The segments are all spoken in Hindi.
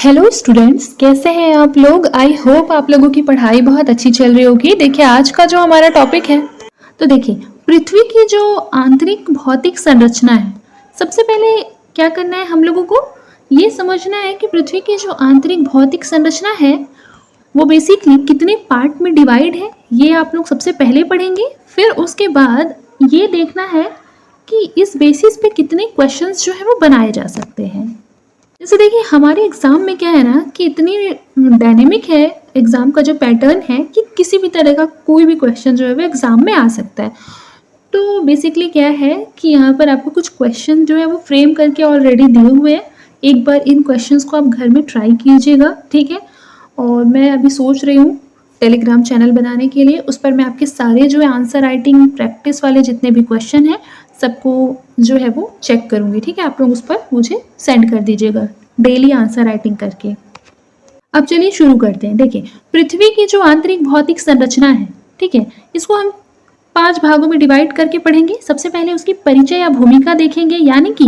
हेलो स्टूडेंट्स, कैसे हैं आप लोग। आई होप आप लोगों की पढ़ाई बहुत अच्छी चल रही होगी। देखिए आज का जो हमारा टॉपिक है, तो देखिए पृथ्वी की जो आंतरिक भौतिक संरचना है, सबसे पहले क्या करना है हम लोगों को ये समझना है कि पृथ्वी की जो आंतरिक भौतिक संरचना है वो बेसिकली कितने पार्ट में डिवाइड है, ये आप लोग सबसे पहले पढ़ेंगे। फिर उसके बाद ये देखना है कि इस बेसिस पे कितने क्वेश्चंस जो है वो बनाए जा सकते हैं। जैसे देखिए हमारे एग्ज़ाम में क्या है ना कि इतनी डायनेमिक है एग्ज़ाम का जो पैटर्न है कि किसी भी तरह का कोई भी क्वेश्चन जो है वो एग्ज़ाम में आ सकता है। तो बेसिकली क्या है कि यहाँ पर आपको कुछ क्वेश्चन जो है वो फ्रेम करके ऑलरेडी दिए हुए हैं। एक बार इन क्वेश्चंस को आप घर में ट्राई कीजिएगा, ठीक है। और मैं अभी सोच रही हूँ टेलीग्राम चैनल बनाने के लिए, उस पर मैं आपके सारे जो है आंसर राइटिंग प्रैक्टिस वाले जितने भी क्वेश्चन हैं सबको जो है वो चेक करूँगी, ठीक है। आप लोग उस पर मुझे सेंड कर दीजिएगा डेली आंसर राइटिंग करके। अब चलिए शुरू करते हैं। देखिए पृथ्वी की जो आंतरिक भौतिक संरचना है, ठीक है, इसको हम 5 भागों में डिवाइड करके पढ़ेंगे। सबसे पहले उसकी परिचय या भूमिका देखेंगे, यानी कि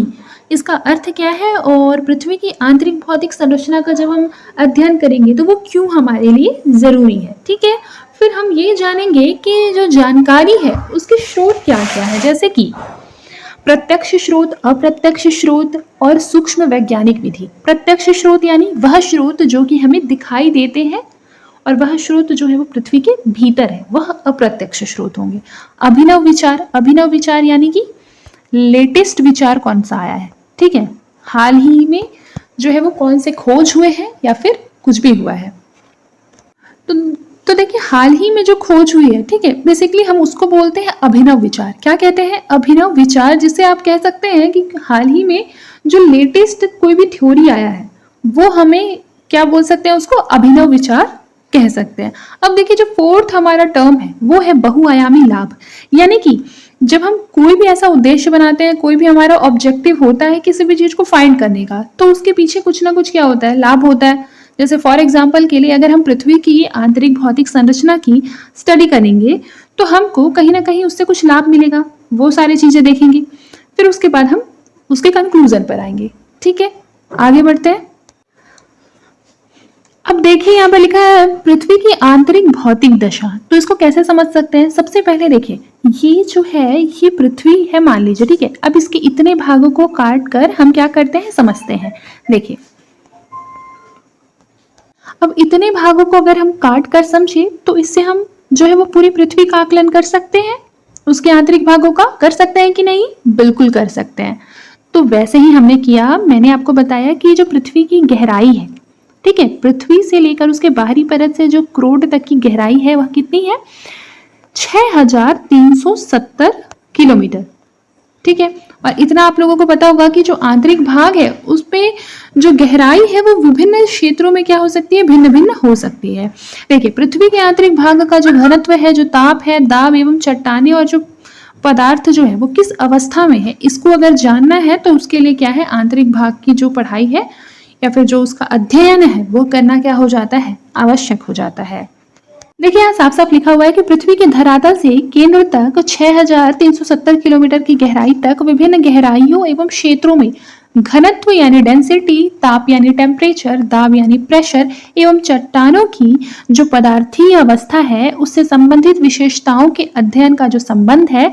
इसका अर्थ क्या है, और पृथ्वी की आंतरिक भौतिक संरचना का जब हम अध्ययन करेंगे तो वो क्यों हमारे लिए ज़रूरी है, ठीक है। फिर हम ये जानेंगे कि जो जानकारी है उसके स्रोत क्या क्या है, जैसे कि प्रत्यक्ष स्रोत, अप्रत्यक्ष स्रोत और सूक्ष्म वैज्ञानिक विधि। प्रत्यक्ष स्रोत यानी वह स्रोत जो कि हमें दिखाई देते हैं, और वह स्रोत जो है वो पृथ्वी के भीतर है, वह अप्रत्यक्ष स्रोत होंगे। अभिनव विचार, अभिनव विचार यानी कि लेटेस्ट विचार कौन सा आया है, ठीक है, हाल ही में जो है वो कौन से खोज हुए हैं या फिर कुछ भी हुआ है। तो देखिए हाल ही में जो खोज हुई है, ठीक है, बेसिकली हम उसको बोलते हैं अभिनव विचार। क्या कहते हैं? अभिनव विचार, जिसे आप कह सकते हैं कि हाल ही में जो लेटेस्ट कोई भी थ्योरी आया है वो हमें क्या बोल सकते हैं, उसको अभिनव विचार कह सकते हैं। अब देखिए जो फोर्थ हमारा टर्म है वो है बहुआयामी लाभ, यानी कि जब हम कोई भी ऐसा उद्देश्य बनाते हैं, कोई भी हमारा ऑब्जेक्टिव होता है किसी भी चीज को फाइंड करने का, तो उसके पीछे कुछ ना कुछ क्या होता है, लाभ होता है। जैसे फॉर एग्जाम्पल के लिए अगर हम पृथ्वी की आंतरिक भौतिक संरचना की स्टडी करेंगे तो हमको कहीं ना कहीं उससे कुछ लाभ मिलेगा, वो सारी चीजें देखेंगे। फिर उसके बाद हम उसके कंक्लूजन पर आएंगे, ठीक है। आगे बढ़ते हैं। अब देखिए यहाँ पर लिखा है पृथ्वी की आंतरिक भौतिक दशा, तो इसको कैसे समझ सकते हैं। सबसे पहले देखिए ये जो है ये पृथ्वी है मान लीजिए, ठीक है। अब इसके इतने भागों को काट कर हम क्या करते हैं, समझते हैं। देखिए अब इतने भागों को अगर हम काट कर समझे तो इससे हम जो है वो पूरी पृथ्वी का आकलन कर सकते हैं, उसके आंतरिक भागों का कर सकते हैं कि नहीं, बिल्कुल कर सकते हैं। तो वैसे ही हमने किया, मैंने आपको बताया कि जो पृथ्वी की गहराई है, ठीक है, पृथ्वी से लेकर उसके बाहरी परत से जो क्रोड तक की गहराई है वह कितनी है, 6370 किलोमीटर, ठीक है। और इतना आप लोगों को पता होगा कि जो आंतरिक भाग है उसपे जो गहराई है वो विभिन्न क्षेत्रों में क्या हो सकती है, भिन्न भिन्न हो सकती है। देखिए पृथ्वी के आंतरिक भाग का जो घनत्व है, जो ताप है, दाब एवं चट्टाने और जो पदार्थ जो है वो किस अवस्था में है, इसको अगर जानना है तो उसके लिए क्या है, आंतरिक भाग की जो पढ़ाई है या फिर जो उसका अध्ययन है वो करना क्या हो जाता है, आवश्यक हो जाता है। देखिए यहाँ साफ साफ लिखा हुआ है कि पृथ्वी के धरातल से केंद्र तक 6370 किलोमीटर की गहराई तक विभिन्न गहराइयों एवं क्षेत्रों में घनत्व यानी डेंसिटी, ताप यानी टेम्परेचर, दाब यानी प्रेशर एवं चट्टानों की जो पदार्थीय अवस्था है उससे संबंधित विशेषताओं के अध्ययन का जो संबंध है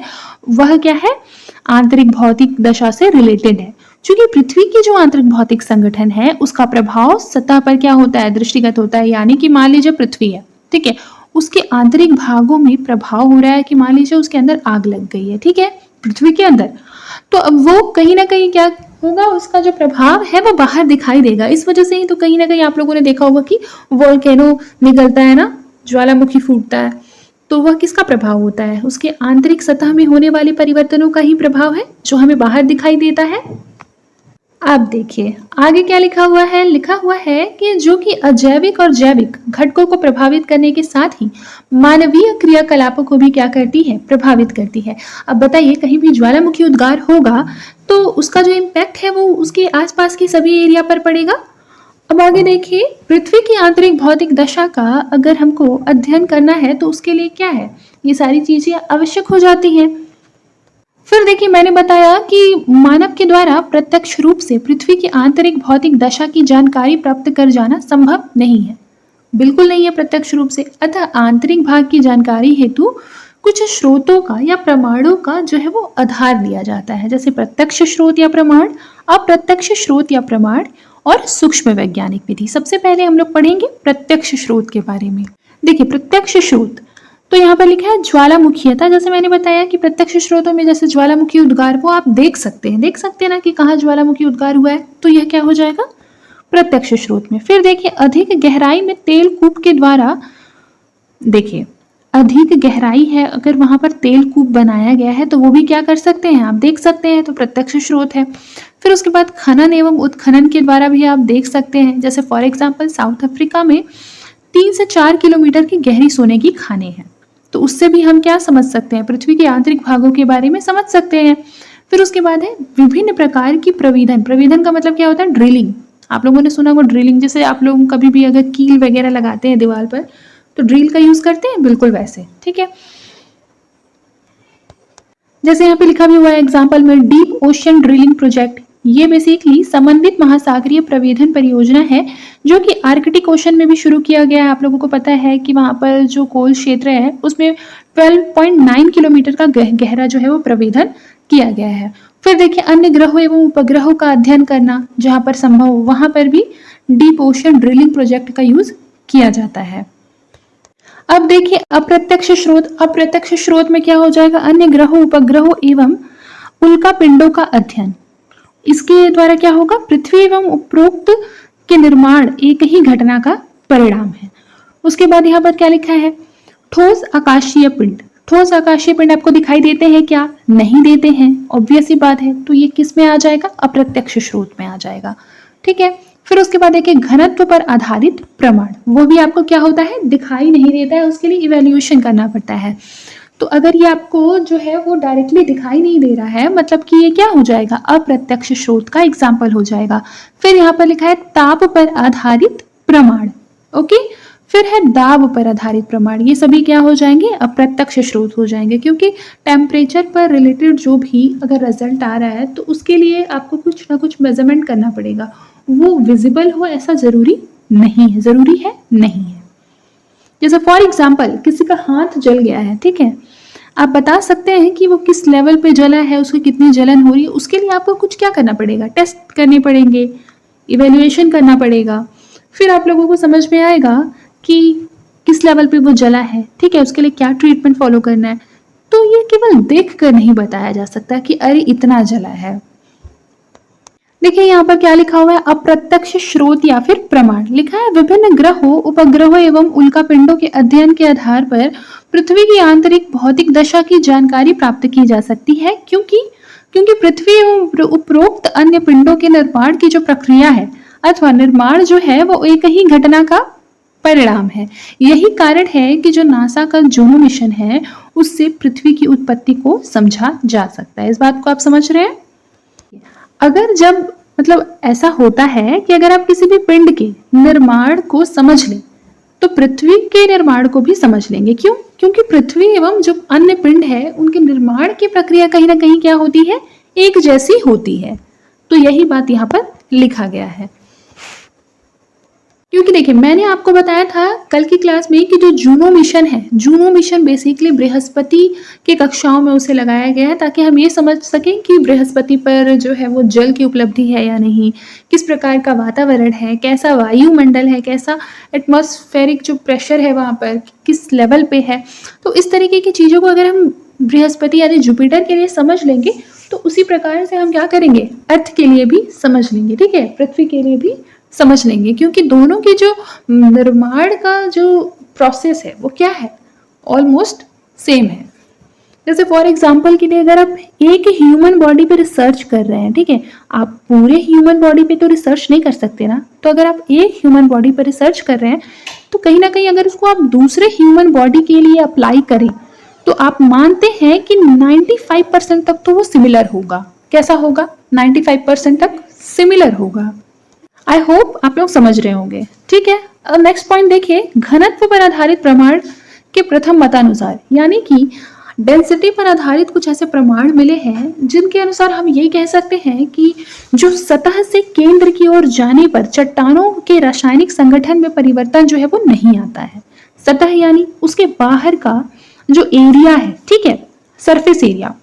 वह क्या है, आंतरिक भौतिक दशा से रिलेटेड है। क्योंकि पृथ्वी की जो आंतरिक भौतिक संगठन है उसका प्रभाव सतह पर क्या होता है, दृष्टिगत होता है। यानी कि मान लीजिए पृथ्वी है, ठीक है, उसके आंतरिक भागों में प्रभाव हो रहा है कि मान लीजिए उसके अंदर आग लग गई है, ठीक है, पृथ्वी के अंदर, तो अब वो कहीं ना कहीं क्या होगा, उसका जो प्रभाव है वो बाहर दिखाई देगा। इस वजह से ही तो कहीं ना कहीं आप लोगों ने देखा होगा कि वोल्केनो निकलता है ना, ज्वालामुखी फूटता है, तो वह किसका प्रभाव होता है, उसके आंतरिक सतह में होने वाले परिवर्तनों का ही प्रभाव है जो हमें बाहर दिखाई देता है। अब देखिए आगे क्या लिखा हुआ है, लिखा हुआ है कि जो कि अजैविक और जैविक घटकों को प्रभावित करने के साथ ही मानवीय क्रियाकलापों को भी क्या करती है, प्रभावित करती है। अब बताइए कहीं भी ज्वालामुखी उद्गार होगा तो उसका जो इम्पैक्ट है वो उसके आसपास की सभी एरिया पर पड़ेगा। अब आगे देखिए पृथ्वी की आंतरिक भौतिक दशा का अगर हमको अध्ययन करना है तो उसके लिए क्या है, ये सारी चीजें आवश्यक हो जाती हैं। फिर देखिए मैंने बताया कि मानव के द्वारा प्रत्यक्ष रूप से पृथ्वी की आंतरिक भौतिक दशा की जानकारी प्राप्त कर जाना संभव नहीं है, बिल्कुल नहीं है प्रत्यक्ष रूप से। अतः आंतरिक भाग की जानकारी हेतु कुछ स्रोतों का या प्रमाणों का जो है वो आधार लिया जाता है, जैसे प्रत्यक्ष स्रोत या प्रमाण, अप्रत्यक्ष स्रोत या प्रमाण और सूक्ष्म वैज्ञानिक विधि। सबसे पहले हम लोग पढ़ेंगे प्रत्यक्ष स्रोत के बारे में। देखिए प्रत्यक्ष स्रोत तो यहाँ पर लिखा है ज्वालामुखीयता। जैसे मैंने बताया कि प्रत्यक्ष स्रोतों में जैसे ज्वालामुखी उद्गार वो आप देख सकते हैं ना कि कहाँ ज्वालामुखी उद्गार हुआ है, तो यह क्या हो जाएगा प्रत्यक्ष स्रोत में। फिर देखिए अधिक गहराई में तेल कूप के द्वारा, देखिए अधिक गहराई है अगर वहां पर तेल कूप बनाया गया है तो वो भी क्या कर सकते हैं, आप देख सकते हैं, तो प्रत्यक्ष स्रोत है। फिर उसके बाद खनन एवं उत्खनन के द्वारा भी आप देख सकते हैं, जैसे फॉर एग्जाम्पल साउथ अफ्रीका में 3 से 4 किलोमीटर की गहरी सोने की खानें हैं, तो उससे भी हम क्या समझ सकते हैं, पृथ्वी के आंतरिक भागों के बारे में समझ सकते हैं। फिर उसके बाद है विभिन्न प्रकार की प्रविधन। प्रविधन का मतलब क्या होता है, ड्रिलिंग। आप लोगों ने सुना होगा ड्रिलिंग, जैसे आप लोग कभी भी अगर कील वगैरह लगाते हैं दीवार पर तो ड्रिल का यूज करते हैं, बिल्कुल वैसे, ठीक है। जैसे यहाँ पे लिखा भी हुआ है एग्जाम्पल में डीप ओशन ड्रिलिंग प्रोजेक्ट। ये बेसिकली समन्वित महासागरीय प्रवेधन परियोजना है जो कि आर्कटिक ओशन में भी शुरू किया गया है। आप लोगों को पता है कि वहां पर जो कोल क्षेत्र है उसमें 12.9 किलोमीटर का गहरा जो है वो प्रवेधन किया गया है। फिर देखिए अन्य ग्रहों एवं उपग्रहों का अध्ययन करना, जहां पर संभव हो वहां पर भी डीप ओशन ड्रिलिंग प्रोजेक्ट का यूज किया जाता है। अब देखिए अप्रत्यक्ष स्रोत। अप्रत्यक्ष स्रोत में क्या हो जाएगा, अन्य ग्रहों उपग्रहों एवं उल्का पिंडों का अध्ययन। इसके द्वारा क्या होगा, पृथ्वी एवं उपरोक्त के निर्माण एक ही घटना का परिणाम है। उसके बाद यहाँ पर क्या लिखा है, ठोस आकाशीय पिंड। ठोस आकाशीय पिंड आपको दिखाई देते हैं क्या, नहीं देते हैं, ऑब्वियस ही बात है, तो ये किस में आ जाएगा, अप्रत्यक्ष स्रोत में आ जाएगा, ठीक है। फिर उसके बाद देखिए घनत्व पर आधारित प्रमाण, वो भी आपको क्या होता है, दिखाई नहीं देता है, उसके लिए इवैल्यूएशन करना पड़ता है। तो अगर ये आपको जो है वो डायरेक्टली दिखाई नहीं दे रहा है, मतलब कि ये क्या हो जाएगा, अप्रत्यक्ष स्रोत का एग्जाम्पल हो जाएगा। फिर यहाँ पर लिखा है ताप पर आधारित प्रमाण, ओके। फिर है दाब पर आधारित प्रमाण, ये सभी क्या हो जाएंगे, अप्रत्यक्ष स्रोत हो जाएंगे, क्योंकि टेम्परेचर पर रिलेटेड जो भी अगर रिजल्ट आ रहा है तो उसके लिए आपको कुछ ना कुछ मेजरमेंट करना पड़ेगा, वो विजिबल हो ऐसा जरूरी नहीं है, जरूरी है नहीं है। जैसे फॉर एग्जाम्पल किसी का हाथ जल गया है, ठीक है, आप बता सकते हैं कि वो किस लेवल पे जला है, उसकी कितनी जलन हो रही है, उसके लिए आपको कुछ क्या करना पड़ेगा, टेस्ट करने पड़ेंगे, इवेल्युएशन करना पड़ेगा, फिर आप लोगों को समझ में आएगा कि किस लेवल पे वो जला है, ठीक है, उसके लिए क्या ट्रीटमेंट फॉलो करना है। तो ये केवल देख कर नहीं बताया जा सकता कि अरे इतना जला है। देखिए यहाँ पर क्या लिखा हुआ है, अप्रत्यक्ष स्रोत या फिर प्रमाण। लिखा है विभिन्न ग्रहों उपग्रहों एवं उल्कापिंडों के अध्ययन के आधार पर पृथ्वी की आंतरिक भौतिक दशा की जानकारी प्राप्त की जा सकती है, क्योंकि पृथ्वी एवं उपरोक्त अन्य पिंडों के निर्माण की जो प्रक्रिया है अथवा निर्माण जो है वो एक ही घटना का परिणाम है। यही कारण है कि जो नासा का जूनो मिशन है उससे पृथ्वी की उत्पत्ति को समझा जा सकता है। इस बात को आप समझ रहे हैं। अगर जब मतलब ऐसा होता है कि अगर आप किसी भी पिंड के निर्माण को समझ लें तो पृथ्वी के निर्माण को भी समझ लेंगे। क्यों? क्योंकि पृथ्वी एवं जो अन्य पिंड है उनके निर्माण की प्रक्रिया कहीं ना कहीं क्या होती है, एक जैसी होती है। तो यही बात यहाँ पर लिखा गया है। क्योंकि देखिए मैंने आपको बताया था कल की क्लास में कि जो जूनो मिशन है, जूनो मिशन बेसिकली बृहस्पति की कक्षाओं में उसे लगाया गया है ताकि हम ये समझ सकें कि बृहस्पति पर जो है वो जल की उपलब्धि है या नहीं, किस प्रकार का वातावरण है, कैसा वायुमंडल है, कैसा एटमॉस्फेरिक जो प्रेशर है वहाँ पर किस लेवल पे है। तो इस तरीके की चीज़ों को अगर हम बृहस्पति यानी जुपिटर के लिए समझ लेंगे तो उसी प्रकार से हम क्या करेंगे, अर्थ के लिए भी समझ लेंगे, ठीक है, पृथ्वी के लिए भी समझ लेंगे। क्योंकि दोनों की जो निर्माण का जो प्रोसेस है वो क्या है, ऑलमोस्ट सेम है। जैसे फॉर एग्जांपल के लिए अगर आप एक ह्यूमन बॉडी पे रिसर्च कर रहे हैं, ठीक है, आप पूरे ह्यूमन बॉडी पे तो रिसर्च नहीं कर सकते ना, तो अगर आप एक ह्यूमन बॉडी पर रिसर्च कर रहे हैं तो कहीं ना कहीं अगर उसको आप दूसरे ह्यूमन बॉडी के लिए अप्लाई करें तो आप मानते हैं कि 95% तक तो वो सिमिलर होगा। कैसा होगा, 95% तक सिमिलर होगा। आई होप आप लोग समझ रहे होंगे, ठीक है। अब नेक्स्ट पॉइंट देखिए, घनत्व पर आधारित प्रमाण के प्रथम मतानुसार, यानी कि डेंसिटी पर आधारित कुछ ऐसे प्रमाण मिले हैं जिनके अनुसार हम यही कह सकते हैं कि जो सतह से केंद्र की ओर जाने पर चट्टानों के रासायनिक संगठन में परिवर्तन जो है वो नहीं आता है। सतह यानी उसके बाहर का जो एरिया है, ठीक है, सरफेस एरिया।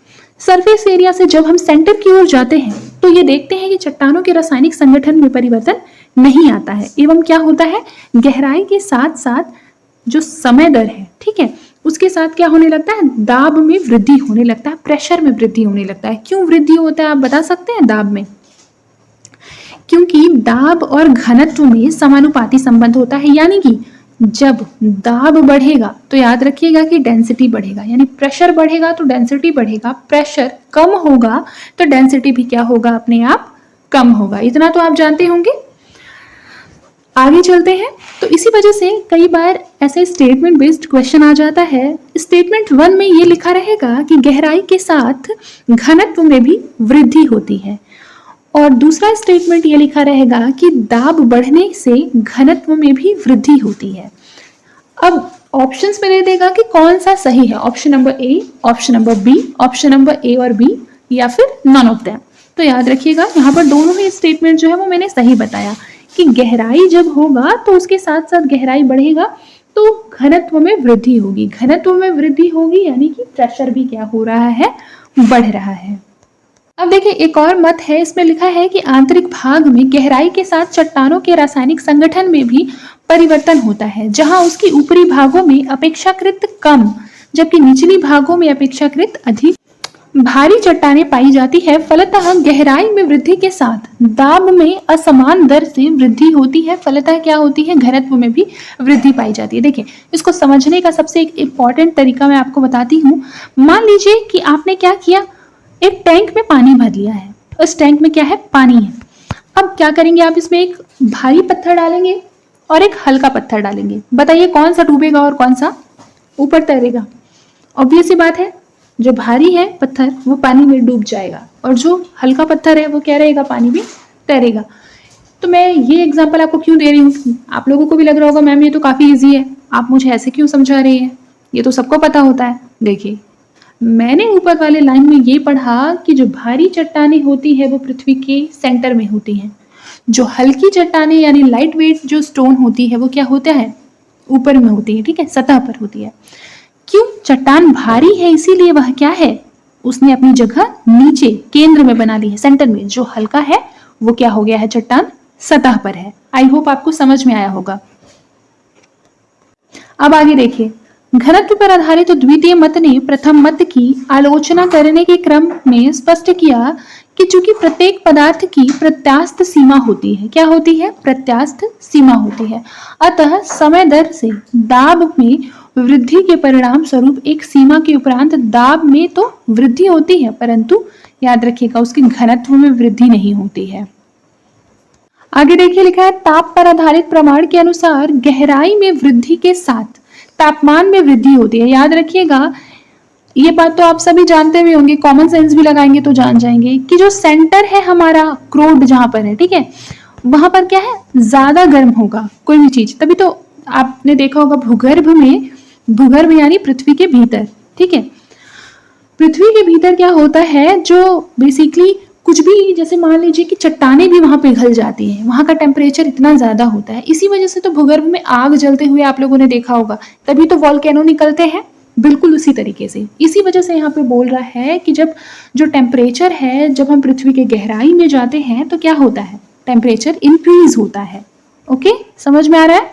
सरफेस एरिया से जब हम सेंटर की ओर जाते हैं तो ये देखते हैं कि चट्टानों के रासायनिक संगठन में परिवर्तन नहीं आता है एवं क्या होता है, गहराई के साथ साथ जो समय दर है, ठीक है, उसके साथ क्या होने लगता है, दाब में वृद्धि होने लगता है, प्रेशर में वृद्धि होने लगता है। क्यों वृद्धि होता है आप बता सकते हैं दाब में? क्योंकि दाब और घनत्व में समानुपाती संबंध होता है, यानी कि जब दाब बढ़ेगा तो याद रखिएगा कि डेंसिटी बढ़ेगा, यानी प्रेशर बढ़ेगा तो डेंसिटी बढ़ेगा, प्रेशर कम होगा तो डेंसिटी भी क्या होगा, अपने आप कम होगा। इतना तो आप जानते होंगे। आगे चलते हैं। तो इसी वजह से कई बार ऐसे स्टेटमेंट बेस्ड क्वेश्चन आ जाता है। स्टेटमेंट 1 में ये लिखा रहेगा कि गहराई के साथ घनत्व में भी वृद्धि होती है, और दूसरा स्टेटमेंट ये लिखा रहेगा कि दाब बढ़ने से घनत्व में भी वृद्धि होती है। अब ऑप्शंस में दे देगा कि कौन सा सही है, option number A, option number B, option number A और बी, या फिर नॉन ऑफ देम। तो याद रखिएगा यहाँ पर दोनों ही स्टेटमेंट जो है वो मैंने सही बताया कि गहराई जब होगा तो उसके साथ साथ गहराई बढ़ेगा तो घनत्व में वृद्धि होगी, घनत्व में वृद्धि होगी यानी कि प्रेशर भी क्या हो रहा है, बढ़ रहा है। अब देखिए एक और मत है, इसमें लिखा है कि आंतरिक भाग में गहराई के साथ चट्टानों के रासायनिक संगठन में भी परिवर्तन होता है, जहां उसकी ऊपरी भागों में अपेक्षाकृत कम जबकि निचली भागों में अपेक्षाकृत अधिक भारी चट्टानें पाई जाती है। फलतः गहराई में वृद्धि के साथ दाब में असमान दर से वृद्धि होती है, फलतः क्या होती है, घनत्व में भी वृद्धि पाई जाती है। देखिए इसको समझने का सबसे एक इम्पॉर्टेंट तरीका मैं आपको बताती हूँ। मान लीजिए कि आपने क्या किया, एक टैंक में पानी भर लिया है, उस टैंक में क्या है, पानी है। अब क्या करेंगे आप, इसमें एक भारी पत्थर डालेंगे और एक हल्का पत्थर डालेंगे। बताइए कौन सा डूबेगा और कौन सा ऊपर तैरेगा? ऑब्वियस सी बात है, जो भारी है पत्थर वो पानी में डूब जाएगा और जो हल्का पत्थर है वो क्या रहेगा, पानी में तैरेगा। तो मैं ये एग्जांपल आपको क्यों दे रही हूँ, आप लोगों को भी लग रहा होगा मैम ये तो काफी इजी है, आप मुझे ऐसे क्यों समझा रही है, ये तो सबको पता होता है। देखिए मैंने ऊपर वाले लाइन में ये पढ़ा कि जो भारी चट्टानें होती है वो पृथ्वी के सेंटर में होती हैं, जो हल्की चट्टानें यानी लाइट वेट जो स्टोन होती है वो क्या होता है, ऊपर में होती है, ठीक है, सतह पर होती है। क्यों, चट्टान भारी है इसीलिए वह क्या है, उसने अपनी जगह नीचे केंद्र में बना ली है, सेंटर में। जो हल्का है वो क्या हो गया है, चट्टान सतह पर है। आई होप आपको समझ में आया होगा। अब आगे देखिए, घनत्व पर आधारित तो द्वितीय मत ने प्रथम मत की आलोचना करने के क्रम में स्पष्ट किया कि चूंकि प्रत्येक पदार्थ की प्रत्यास्थ सीमा होती है, क्या होती है, प्रत्यास्थ सीमा होती है, अतः समय दर से दाब में वृद्धि के परिणाम स्वरूप एक सीमा के उपरांत दाब में तो वृद्धि होती है, परंतु याद रखिएगा उसके घनत्व में वृद्धि नहीं होती है। आगे देखिए लिखा है, ताप पर आधारित प्रमाण के अनुसार गहराई में वृद्धि के साथ तापमान में वृद्धि होती है। याद रखिएगा ये बात तो आप सभी जानते हुए होंगे, कॉमन सेंस भी लगाएंगे तो जान जाएंगे कि जो सेंटर है हमारा क्रोड जहां पर है, ठीक है, वहां पर क्या है, ज्यादा गर्म होगा कोई भी चीज। तभी तो आपने देखा होगा भूगर्भ में, भूगर्भ यानी पृथ्वी के भीतर, ठीक है, पृथ्वी के भीतर क्या होता है, जो बेसिकली कुछ भी, जैसे मान लीजिए कि चट्टानें भी वहां पिघल जाती हैं, वहां का टेम्परेचर इतना ज्यादा होता है। इसी वजह से तो भूगर्भ में आग जलते हुए आप लोगों ने देखा होगा, तभी तो वॉल्केनो निकलते हैं। बिल्कुल उसी तरीके से, इसी वजह से यहाँ पे बोल रहा है कि जब जो टेम्परेचर है, जब हम पृथ्वी के गहराई में जाते हैं तो क्या होता है, टेम्परेचर इंक्रीज होता है। ओके, समझ में आ रहा है?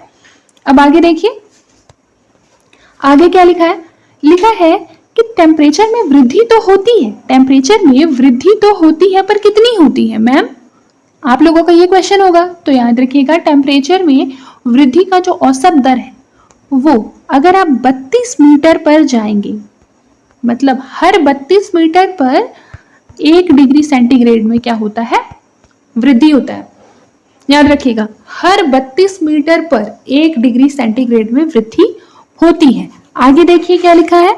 अब आगे देखिए, आगे क्या लिखा है, लिखा है कि टेम्परेचर में वृद्धि तो होती है, टेम्परेचर में वृद्धि तो होती है, पर कितनी होती है मैम, आप लोगों का ये क्वेश्चन होगा। तो याद रखिएगा टेम्परेचर में वृद्धि का जो औसत दर है वो अगर आप 32 मीटर पर जाएंगे, मतलब हर 32 मीटर पर 1 डिग्री सेंटीग्रेड में क्या होता है, वृद्धि होता है। याद रखिएगा हर 32 मीटर पर 1 डिग्री सेंटीग्रेड में वृद्धि होती है। आगे देखिए क्या लिखा है,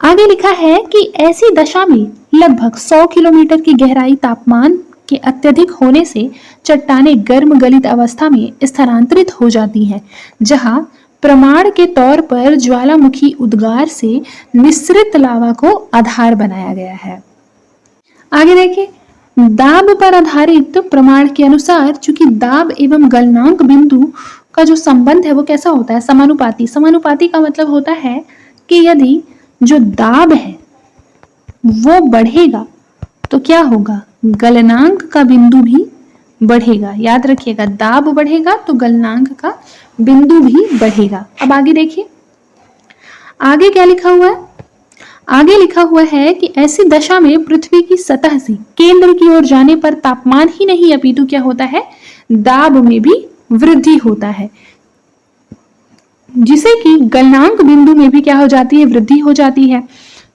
आगे लिखा है कि ऐसी दशा में लगभग 100 किलोमीटर की गहराई तापमान के अत्यधिक होने से चट्टानें गर्म गलित अवस्था में स्थानांतरित हो जाती हैं, जहां प्रमाण के तौर पर ज्वालामुखी उद्गार से निस्सृत लावा को आधार बनाया गया है। आगे देखिए, दाब पर आधारित प्रमाण के अनुसार चूंकि दाब एवं गलनांक बिंदु का जो संबंध है वो कैसा होता है, समानुपाती। समानुपाती का मतलब होता है कि यदि जो दाब है वो बढ़ेगा तो क्या होगा, गलनांक का बिंदु भी बढ़ेगा। याद रखिएगा, दाब बढ़ेगा तो गलनांक का बिंदु भी बढ़ेगा। अब आगे देखिए, आगे क्या लिखा हुआ है। आगे लिखा हुआ है कि ऐसी दशा में पृथ्वी की सतह से केंद्र की ओर जाने पर तापमान ही नहीं अपितु क्या होता है, दाब में भी वृद्धि होता है, जिसे कि गलनांक बिंदु में भी क्या हो जाती है, वृद्धि हो जाती है।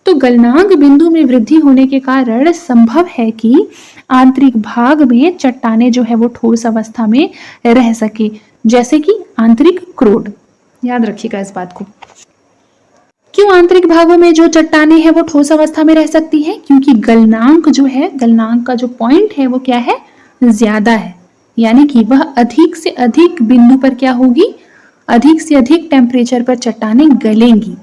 तो गलनांक बिंदु में वृद्धि होने के कारण संभव है कि आंतरिक भाग में चट्टाने जो है वो ठोस अवस्था में रह सके, जैसे कि आंतरिक क्रोड। याद रखिएगा इस बात को। क्यों आंतरिक भागों में जो चट्टाने हैं वो ठोस अवस्था में रह सकती है, क्योंकि गलनांक जो है, गलनांक का जो पॉइंट है वो क्या है, ज्यादा है, यानी कि वह अधिक से अधिक बिंदु पर क्या होगी, अधिक से अधिक टेम्परेचर पर चट्टाने गलेंगी।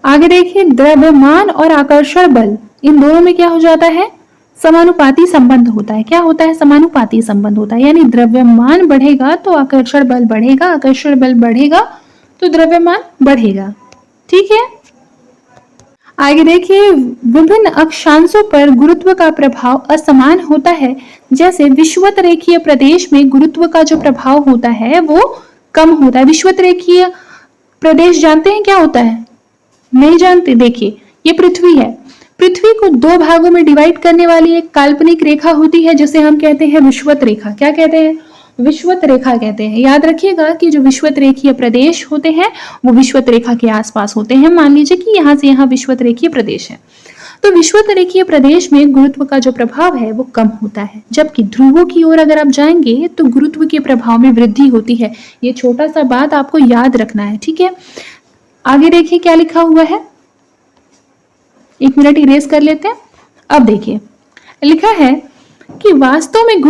आगे देखिए, द्रव्यमान और आकर्षण बल इन दोनों में क्या हो जाता है, समानुपाती संबंध होता है। क्या होता है, समानुपाती संबंध होता है, यानी द्रव्यमान बढ़ेगा तो आकर्षण बल बढ़ेगा, आकर्षण बल बढ़ेगा तो द्रव्यमान बढ़ेगा। ठीक है। आगे देखिए, विभिन्न अक्षांशों पर गुरुत्व का प्रभाव असमान होता है। जैसे विषुवत रेखीय प्रदेश में गुरुत्व का जो प्रभाव होता है वो कम होता है। विषुवत रेखीय प्रदेश जानते हैं क्या होता है, नहीं जानते। देखिए, ये पृथ्वी है, पृथ्वी को दो भागों में डिवाइड करने वाली एक काल्पनिक रेखा होती है जिसे हम कहते हैं विषुवत रेखा। क्या कहते हैं, विषुवत रेखा कहते हैं। याद रखिएगा कि जो विषुवत रेखीय प्रदेश होते हैं वो विषुवत रेखा के आसपास होते हैं। मान लीजिए कि यहाँ से यहाँ विषुवत रेखीय प्रदेश है, तो विषुवत रेखीय प्रदेश में गुरुत्व का जो प्रभाव है वो कम होता है, जबकि ध्रुवों की ओर अगर आप जाएंगे तो गुरुत्व के प्रभाव में वृद्धि होती है। ये छोटा सा बात आपको याद रखना है। ठीक है। आगे देखिए क्या लिखा हुआ है, एक मिनट इरेज कर लेते हैं। अब देखिए, लिखा है कि वास्तव में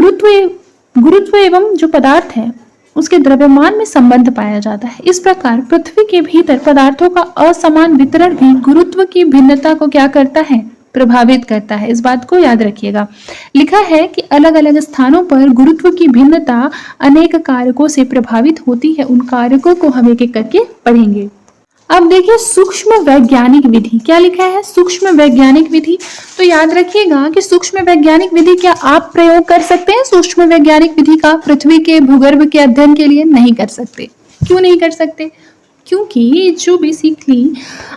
गुरुत्व एवं जो पदार्थ है उसके द्रव्यमान में संबंध पाया जाता है। इस प्रकार पृथ्वी के भीतर पदार्थों का असमान वितरण भी गुरुत्व की भिन्नता को क्या करता है, प्रभावित करता है। इस बात को याद रखिएगा। लिखा है कि अलग अलग स्थानों पर गुरुत्व की भिन्नता अनेक कारकों से प्रभावित होती है। उन कारकों को हम एक एक करके पढ़ेंगे। अब देखिए, सूक्ष्म वैज्ञानिक विधि। क्या लिखा है, सूक्ष्म वैज्ञानिक विधि। तो याद रखिएगा कि सूक्ष्म वैज्ञानिक विधि क्या आप प्रयोग कर सकते हैं सूक्ष्म वैज्ञानिक विधि का पृथ्वी के भूगर्भ के अध्ययन के लिए? नहीं कर सकते। क्यों नहीं कर सकते? क्योंकि जो बेसिकली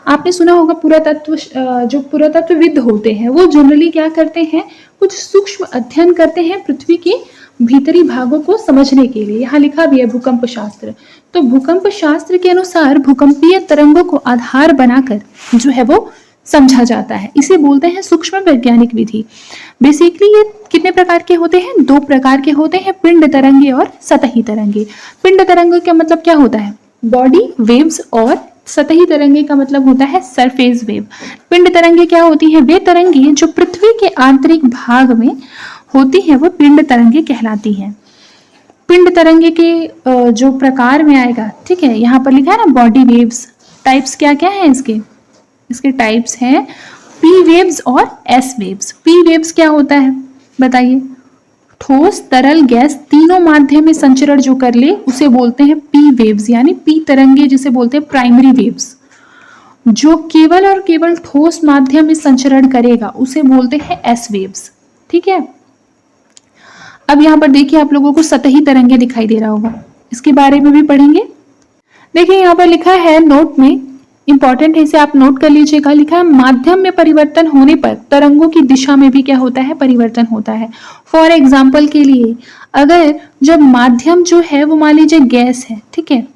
आपने सुना होगा पुरातत्व, जो पुरातत्वविद होते हैं वो जनरली क्या करते हैं, कुछ सूक्ष्म अध्ययन करते हैं पृथ्वी के भीतरी भागों को समझने के लिए। यहाँ लिखा भी है भूकंप शास्त्र। तो भूकंप शास्त्र के अनुसार भूकंपीय तरंगों को आधार बनाकर जो है वो समझा जाता है, इसे बोलते हैं सूक्ष्म वैज्ञानिक विधि। बेसिकली ये कितने प्रकार के होते हैं, दो प्रकार के होते हैं, पिंड तरंगे और सतही तरंगे। पिंड तरंगे का मतलब क्या होता है, बॉडी वेव्स, और सतही तरंगे का मतलब होता है सरफेस वेव। पिंड तरंगे क्या होती हैं, वे तरंगे जो पृथ्वी के आंतरिक भाग में होती है वो पिंड तरंगे कहलाती हैं। पिंड तरंगे के जो प्रकार में आएगा, ठीक है, यहाँ पर लिखा है ना बॉडी वेव्स। टाइप्स क्या क्या है इसके टाइप्स हैं पी वेव्स और एस वेव्स। पी वेव्स क्या होता है बताइए, ठोस तरल गैस तीनों माध्यम में संचरण जो कर ले उसे बोलते हैं पी वेव्स, यानी पी तरंगे जिसे बोलते हैं प्राइमरी वेव्स। जो केवल और केवल ठोस माध्यम में संचरण करेगा उसे बोलते हैं एस वेव्स। ठीक है। अब यहाँ पर देखिए आप लोगों को सतही तरंगे दिखाई दे रहा होगा, इसके बारे में भी पढ़ेंगे। देखिए यहाँ पर लिखा है नोट में, इंपॉर्टेंट है, इसे आप नोट कर लीजिएगा। लिखा है माध्यम में परिवर्तन होने पर तरंगों की दिशा में भी क्या होता है, परिवर्तन होता है। फॉर एग्जाम्पल के लिए, अगर जब माध्यम जो है वो मान लीजिए गैस है, ठीक है,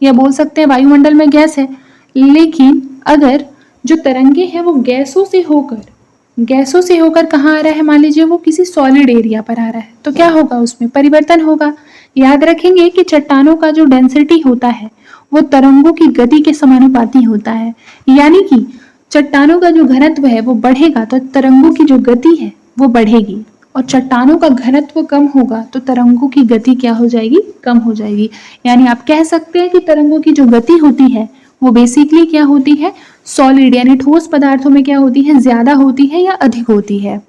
या बोल सकते हैं वायुमंडल में गैस है, लेकिन अगर जो तरंगे हैं वो गैसों से होकर कहाँ आ रहा है, मान लीजिए वो किसी सॉलिड एरिया पर आ रहा है, तो क्या होगा, उसमें परिवर्तन होगा। याद रखेंगे कि चट्टानों का जो डेंसिटी होता है वो तरंगों की गति के समानुपाती होता है, यानी कि चट्टानों का जो घनत्व है वो बढ़ेगा तो तरंगों की जो गति है वो बढ़ेगी। और चट्टानों का घनत्व कम होगा तो तरंगों की गति क्या हो जाएगी, कम हो जाएगी। यानी आप कह सकते हैं कि तरंगों की जो गति होती है वो बेसिकली क्या होती है, सॉलिड यानी ठोस पदार्थों में क्या होती है, ज्यादा होती है या अधिक होती है।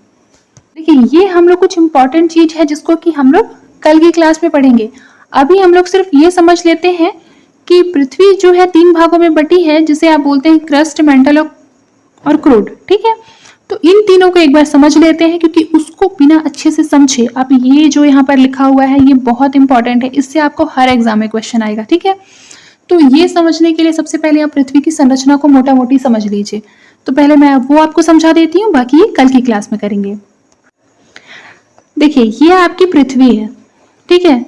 देखिए ये हम लोग कुछ इंपॉर्टेंट चीज है जिसको कि हम लोग कल की क्लास में पढ़ेंगे। अभी हम लोग सिर्फ ये समझ लेते हैं कि पृथ्वी जो है 3 भागों में बटी है, जिसे आप बोलते हैं क्रस्ट, मेंटल और क्रूड। ठीक है, तो इन तीनों को एक बार समझ लेते हैं, क्योंकि उसको बिना अच्छे से समझे अब ये जो यहाँ पर लिखा हुआ है ये बहुत इंपॉर्टेंट है, इससे आपको हर एग्जाम में क्वेश्चन आएगा। ठीक है, तो ये समझने के लिए सबसे पहले आप पृथ्वी की संरचना को मोटा मोटी समझ लीजिए। तो पहले मैं वो आपको समझा देती हूँ, बाकी ये कल की क्लास में करेंगे। देखिए ये आपकी पृथ्वी है, ठीक है,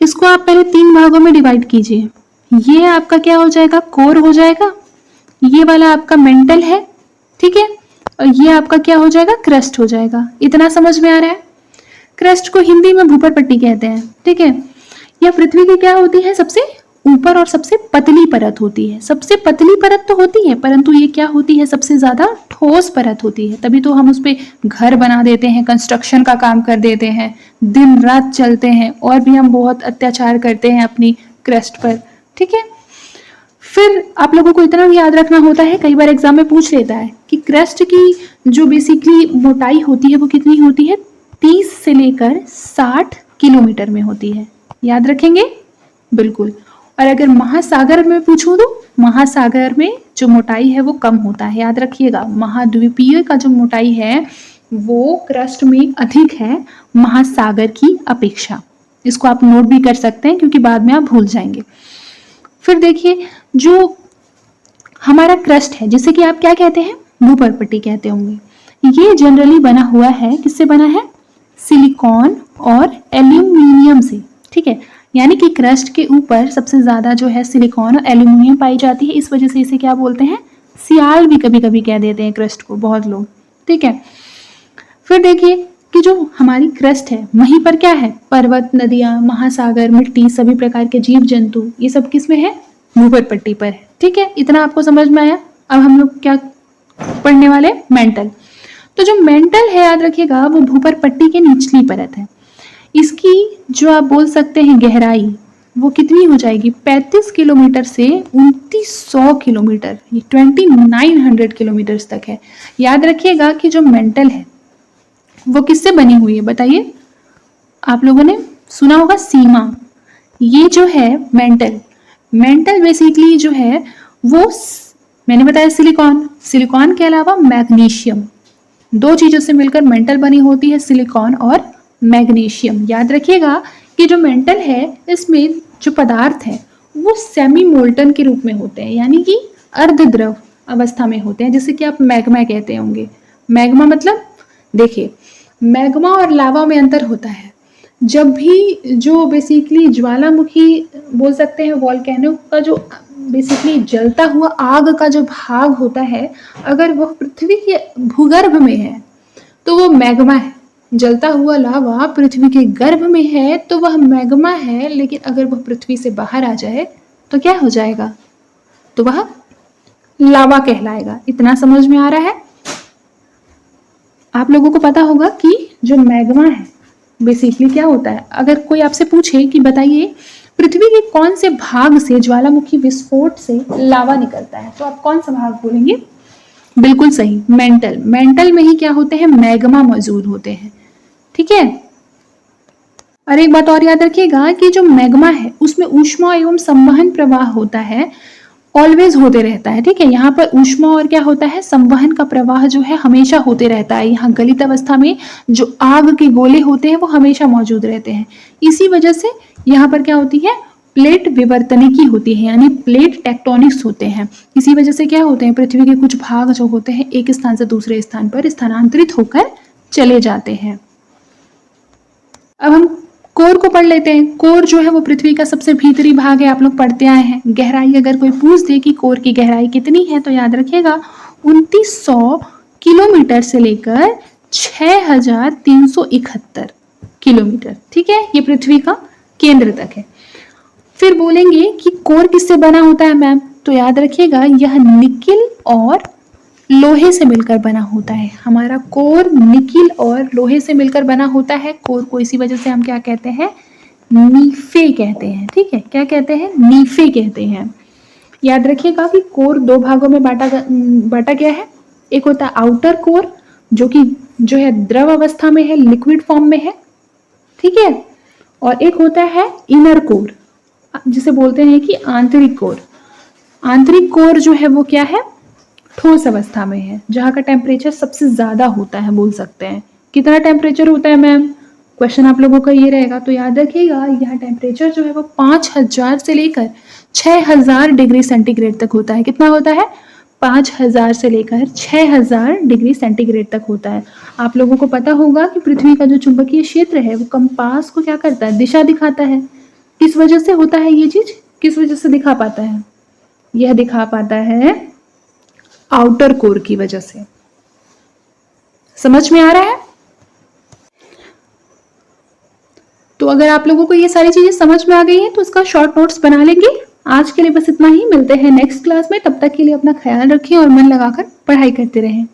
इसको आप पहले 3 भागों में डिवाइड कीजिए। ये आपका क्या हो जाएगा, कोर हो जाएगा, ये वाला आपका मेंटल है, ठीक है, और ये आपका क्या हो जाएगा, क्रस्ट हो जाएगा। इतना समझ में आ रहा है। क्रस्ट को हिंदी में भूपर पट्टी कहते हैं। ठीक है, यह पृथ्वी की क्या होती है, सबसे ऊपर और सबसे पतली परत होती है। सबसे पतली परत तो होती है, परंतु ये क्या होती है, सबसे ज्यादा ठोस परत होती है। तभी तो हम उस पर घर बना देते हैं, कंस्ट्रक्शन का काम कर देते हैं, दिन रात चलते हैं, और भी हम बहुत अत्याचार करते हैं अपनी क्रस्ट पर। ठीक है, फिर आप लोगों को इतना भी याद रखना होता है, कई बार एग्जाम में पूछ लेता है कि क्रस्ट की जो बेसिकली मोटाई होती है वो कितनी होती है, 30 से लेकर 60 किलोमीटर में होती है। याद रखेंगे, बिल्कुल। और अगर महासागर में पूछूं तो महासागर में जो मोटाई है वो कम होता है। याद रखिएगा, महाद्वीपीय का जो मोटाई है वो क्रस्ट में अधिक है महासागर की अपेक्षा। इसको आप नोट भी कर सकते हैं, क्योंकि बाद में आप भूल जाएंगे। फिर देखिए, जो हमारा क्रस्ट है जिसे कि आप क्या कहते हैं, भूपर पट्टी कहते होंगे, ये जनरली बना हुआ है, किससे बना है, सिलिकॉन और एल्यूमिनियम से। ठीक है, यानी कि क्रस्ट के ऊपर सबसे ज्यादा जो है सिलिकॉन और एल्यूमिनियम पाई जाती है, इस वजह से इसे क्या बोलते हैं, सियाल भी कभी कभी कह देते हैं क्रस्ट को बहुत लोग। ठीक है, फिर देखिए कि जो हमारी क्रस्ट है वहीं पर क्या है, पर्वत, नदियां, महासागर, मिट्टी, सभी प्रकार के जीव जंतु, ये सब किस में है, भूपर पट्टी पर है। ठीक है, इतना आपको समझ में आया। अब हम लोग क्या पढ़ने वाले, मेंटल। तो जो मेंटल है याद रखिएगा, वो भूपर पट्टी की निचली परत है। इसकी जो आप बोल सकते हैं गहराई, वो कितनी हो जाएगी, 35 किलोमीटर से 2900 किलोमीटर, ये 2900 किलोमीटर तक है। याद रखिएगा कि जो मेंटल है वो किससे बनी हुई है, बताइए। आप लोगों ने सुना होगा सीमा। ये जो है मेंटल बेसिकली जो है वो मैंने बताया सिलिकॉन के अलावा मैग्नीशियम, 2 चीजों से मिलकर मेंटल बनी होती है, सिलिकॉन और मैग्नीशियम। याद रखिएगा कि जो मेंटल है इसमें जो पदार्थ है वो सेमी मोल्टन के रूप में होते हैं, यानी कि अर्धद्रव अवस्था में होते हैं, जिसे कि आप मैग्मा कहते होंगे। मैग्मा मतलब, देखिए मैग्मा और लावा में अंतर होता है। जब भी जो बेसिकली ज्वालामुखी बोल सकते हैं, वॉल्केनो का जो बेसिकली जलता हुआ आग का जो भाग होता है, अगर वह पृथ्वी के भूगर्भ में है तो वो मैग्मा है। जलता हुआ लावा पृथ्वी के गर्भ में है तो वह मैग्मा है, लेकिन अगर वह पृथ्वी से बाहर आ जाए तो क्या हो जाएगा, तो वह लावा कहलाएगा। इतना समझ में आ रहा है। आप लोगों को पता होगा कि जो मैग्मा है बेसिकली क्या होता है। अगर कोई आपसे पूछे कि बताइए पृथ्वी के कौन से भाग से ज्वालामुखी विस्फोट से लावा निकलता है, तो आप कौन सा भाग बोलेंगे, बिल्कुल सही, मेंटल में ही क्या होते हैं, मैग्मा मौजूद होते हैं। ठीक है, और एक बात और याद रखिएगा कि जो मैग्मा है उसमें ऊष्मा एवं संवहन प्रवाह होता है, ऑलवेज होते रहता है। ठीक है, यहाँ पर ऊष्मा और क्या होता है, संवहन का प्रवाह जो है हमेशा होते रहता है। यहाँ गलित अवस्था में जो आग के गोले होते हैं वो हमेशा मौजूद रहते हैं। इसी वजह से यहाँ पर क्या होती है, प्लेट विवर्तनिकी होती है, यानी प्लेट टेक्टोनिक्स होते हैं। इसी वजह से क्या होते हैं, पृथ्वी के कुछ भाग जो होते हैं एक स्थान से दूसरे स्थान पर स्थानांतरित होकर चले जाते हैं। अब हम कोर को पढ़ लेते हैं। कोर जो है वो पृथ्वी का सबसे भीतरी भाग है, आप लोग पढ़ते आए हैं। गहराई अगर कोई पूछ दे कि कोर की गहराई कितनी है, तो याद रखिएगा 2900 किलोमीटर से लेकर 6371 किलोमीटर। ठीक है, ये पृथ्वी का केंद्र तक है। फिर बोलेंगे कि कोर किससे बना होता है मैम, तो याद रखिएगा यह निकिल और लोहे से मिलकर बना होता है। हमारा कोर निकिल और लोहे से मिलकर बना होता है। कोर को इसी वजह से हम क्या कहते हैं, नीफे कहते हैं। ठीक है, क्या कहते हैं, नीफे कहते हैं। याद रखिएगा कि कोर दो भागों में बांटा गया है। एक होता है आउटर कोर जो है द्रव अवस्था में है, लिक्विड फॉर्म में है। ठीक है, और एक होता है इनर कोर जिसे बोलते हैं कि आंतरिक कोर। आंतरिक कोर जो है वो क्या है, ठोस अवस्था में है, जहाँ का टेम्परेचर सबसे ज्यादा होता है, बोल सकते हैं। कितना टेम्परेचर होता है मैम, क्वेश्चन आप लोगों का ये रहेगा, तो याद रखिएगा यहाँ टेम्परेचर जो है वो 5000 से लेकर 6000 डिग्री सेंटीग्रेड तक होता है। कितना होता है, 5000 से लेकर 6000 डिग्री सेंटीग्रेड तक होता है। आप लोगों को पता होगा कि पृथ्वी का जो चुंबकीय क्षेत्र है वो कंपास को क्या करता है, दिशा दिखाता है। किस वजह से होता है ये चीज, किस वजह से दिखा पाता है, यह दिखा पाता है आउटर कोर की वजह से। समझ में आ रहा है। तो अगर आप लोगों को ये सारी चीजें समझ में आ गई हैं तो इसका शॉर्ट नोट्स बना लेंगे। आज के लिए बस इतना ही, मिलते हैं नेक्स्ट क्लास में। तब तक के लिए अपना ख्याल रखिए और मन लगाकर पढ़ाई करते रहें।